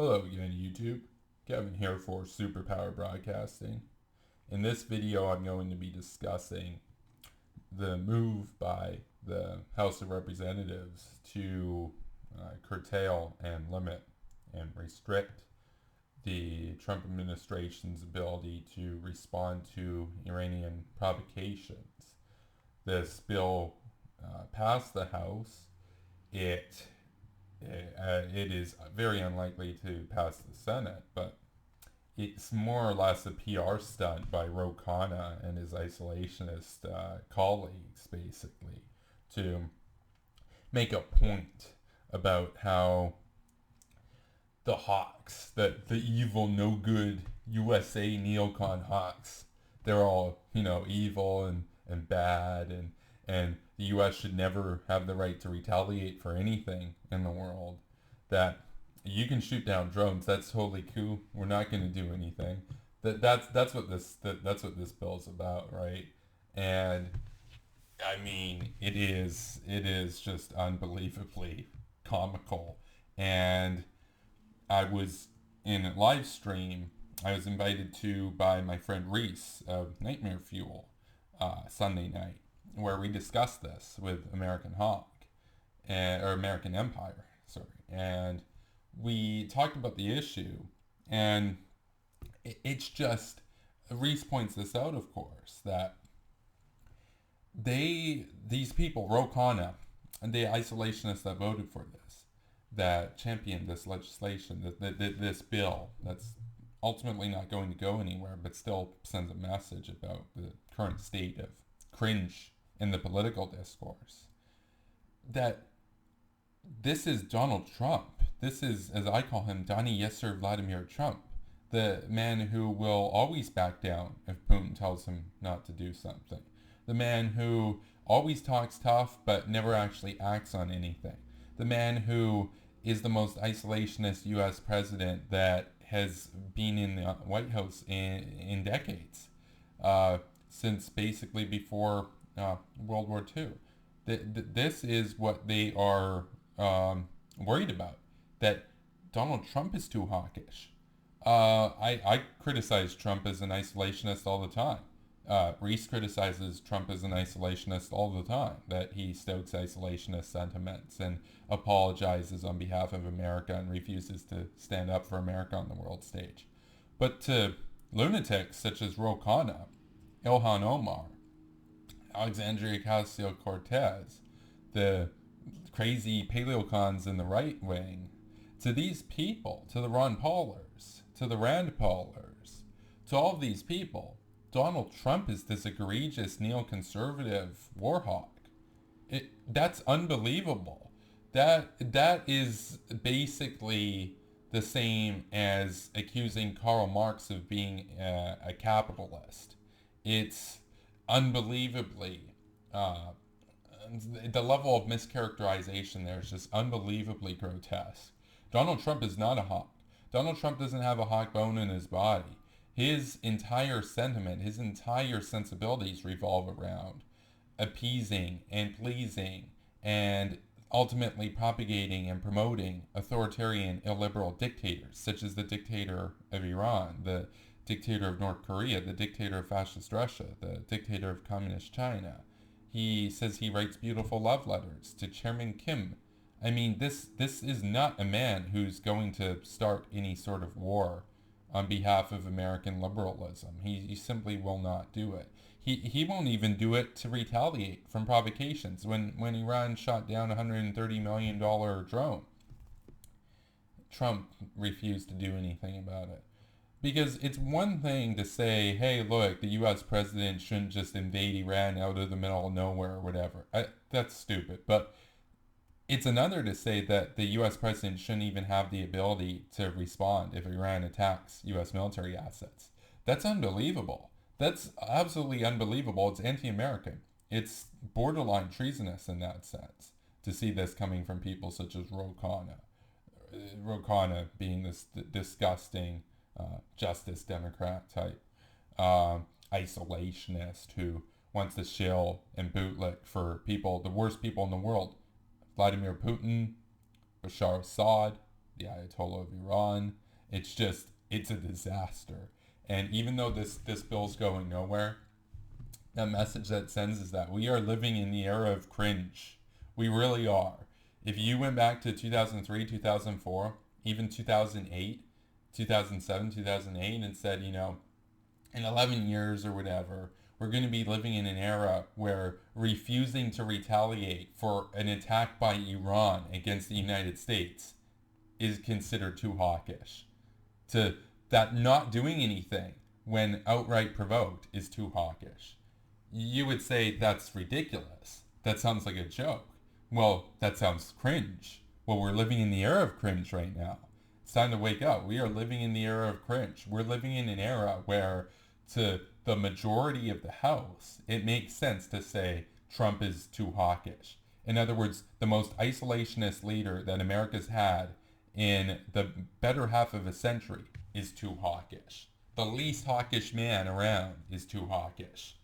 Hello again, YouTube. Kevin here for Superpower Broadcasting. In this video, I'm going to be discussing the move by the House of Representatives to curtail and limit and restrict the Trump administration's ability to respond to Iranian provocations. This bill passed the House. It it is very unlikely to pass the Senate, but it's more or less a PR stunt by Ro Khanna and his isolationist colleagues, basically, to make a point about how the hawks, the evil, no good USA neocon hawks, they're all, evil and bad, and the US should never have the right to retaliate for anything in the world. That you can shoot down drones, that's totally cool. We're not going to do anything. That's what this bill's about, right? And I mean, it is just unbelievably comical. And I was in a live stream I was invited to by my friend Reese of Nightmare Fuel Sunday night, where we discussed this with American Hawk, or American Empire, sorry. And we talked about the issue, and it's just, Reese points this out, of course, that these people, Ro Khanna, and the isolationists that voted for this, that championed this legislation, this bill that's ultimately not going to go anywhere, but still sends a message about the current state of cringe in the political discourse, that this is Donald Trump. This is, as I call him, Donnie Yes Sir Vladimir Trump, the man who will always back down if Putin tells him not to do something, the man who always talks tough but never actually acts on anything, the man who is the most isolationist U.S. president that has been in the White House in decades, since basically before World War II. This is what they are worried about, that Donald Trump is too hawkish. I criticize Trump as an isolationist all the time. Reese criticizes Trump as an isolationist all the time, that he stokes isolationist sentiments and apologizes on behalf of America and refuses to stand up for America on the world stage. But to lunatics such as Ro Khanna, Ilhan Omar, Alexandria Ocasio-Cortez, the crazy paleocons in the right wing, to these people, to the Ron Paulers, to the Rand Paulers, to all of these people, Donald Trump is this egregious neoconservative war hawk. That's unbelievable. That is basically the same as accusing Karl Marx of being a capitalist. It's unbelievably, the level of mischaracterization there is just unbelievably grotesque. Donald Trump is not a hawk. Donald Trump doesn't have a hawk bone in his body. His entire sentiment, his entire sensibilities revolve around appeasing and pleasing and ultimately propagating and promoting authoritarian illiberal dictators, such as the dictator of Iran, the dictator of North Korea, the dictator of fascist Russia, the dictator of communist China. He says he writes beautiful love letters to Chairman Kim. I mean, this is not a man who's going to start any sort of war on behalf of American liberalism. He simply will not do it. He won't even do it to retaliate from provocations. When Iran shot down a $130 million drone, Trump refused to do anything about it. Because it's one thing to say, hey, look, the U.S. president shouldn't just invade Iran out of the middle of nowhere or whatever. That's stupid. But it's another to say that the U.S. president shouldn't even have the ability to respond if Iran attacks U.S. military assets. That's unbelievable. That's absolutely unbelievable. It's anti-American. It's borderline treasonous in that sense, to see this coming from people such as Ro Khanna. Ro Khanna being this disgusting Justice Democrat type isolationist who wants to shill and bootlick for people, the worst people in the world. Vladimir Putin, Bashar Assad, the Ayatollah of Iran. It's a disaster. And even though this bill's going nowhere, the message that sends is that we are living in the era of cringe. We really are. If you went back to 2003, 2004, even 2008, 2007, 2008, and said, in 11 years or whatever, we're going to be living in an era where refusing to retaliate for an attack by Iran against the United States is considered too hawkish. To that not doing anything when outright provoked is too hawkish. You would say that's ridiculous. That sounds like a joke. Well, that sounds cringe. Well, we're living in the era of cringe right now. It's time to wake up. We are living in the era of cringe. We're living in an era where, to the majority of the House, it makes sense to say Trump is too hawkish. In other words, the most isolationist leader that America's had in the better half of a century is too hawkish. The least hawkish man around is too hawkish.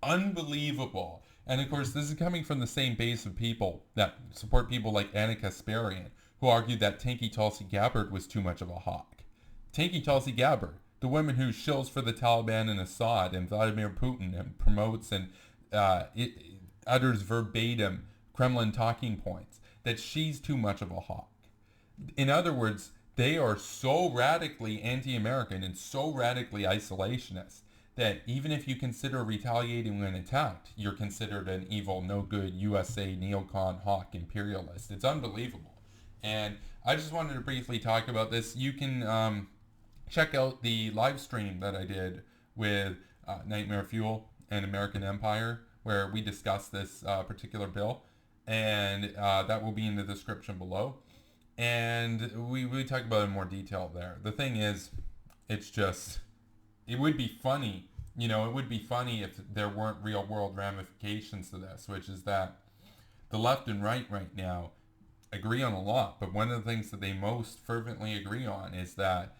Unbelievable. And of course, this is coming from the same base of people that support people like Anna Kasparian, who argued that Tanky Tulsi Gabbard was too much of a hawk. Tanky Tulsi Gabbard, the woman who shills for the Taliban and Assad and Vladimir Putin and promotes and utters verbatim Kremlin talking points, that she's too much of a hawk. In other words, they are so radically anti-American and so radically isolationist that even if you consider retaliating when attacked, you're considered an evil, no good USA neocon hawk imperialist. It's unbelievable. And I just wanted to briefly talk about this. You can check out the live stream that I did with Nightmare Fuel and American Empire, where we discussed this particular bill. And that will be in the description below. And we talk about it in more detail there. The thing is, it would be funny, it would be funny if there weren't real world ramifications to this, which is that the left and right now agree on a lot, but one of the things that they most fervently agree on is that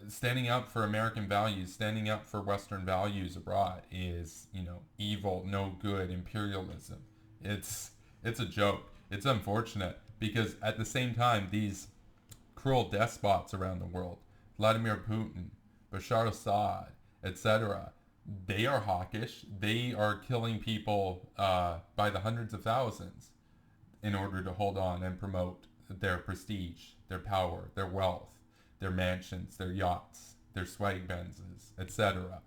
standing up for American values, standing up for Western values abroad is, evil, no good imperialism. It's a joke. It's unfortunate because at the same time, these cruel despots around the world, Vladimir Putin, Bashar Assad, etc., they are hawkish. They are killing people by the hundreds of thousands in order to hold on and promote their prestige, their power, their wealth, their mansions, their yachts, their swag Benzes, etc.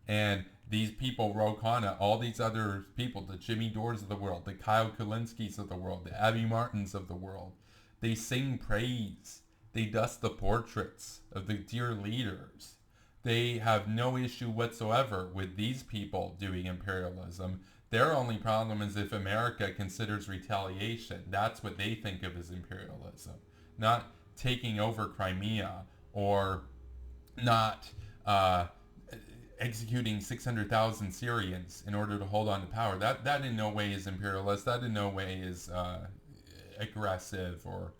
And these people, Ro Khanna, all these other people, the Jimmy Dores of the world, the Kyle Kulinskis of the world, the Abby Martins of the world, they sing praise. They dust the portraits of the dear leaders. They have no issue whatsoever with these people doing imperialism. Their only problem is if America considers retaliation. That's what they think of as imperialism. Not taking over Crimea or not executing 600,000 Syrians in order to hold on to power. That in no way is imperialist. That in no way is aggressive or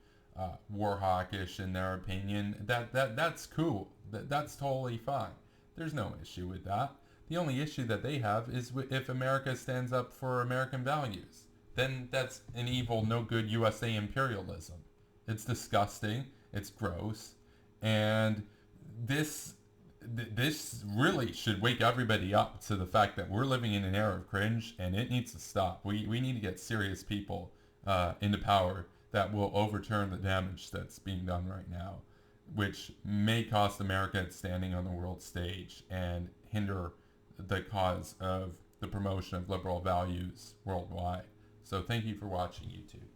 war hawkish in their opinion. That's cool. That's totally fine. There's no issue with that. The only issue that they have is if America stands up for American values. Then that's an evil, no good USA imperialism. It's disgusting. It's gross. And this really should wake everybody up to the fact that we're living in an era of cringe and it needs to stop. We need to get serious people into power that will overturn the damage that's being done right now, which may cost America its standing on the world stage and hinder the cause of the promotion of liberal values worldwide. So thank you for watching, YouTube.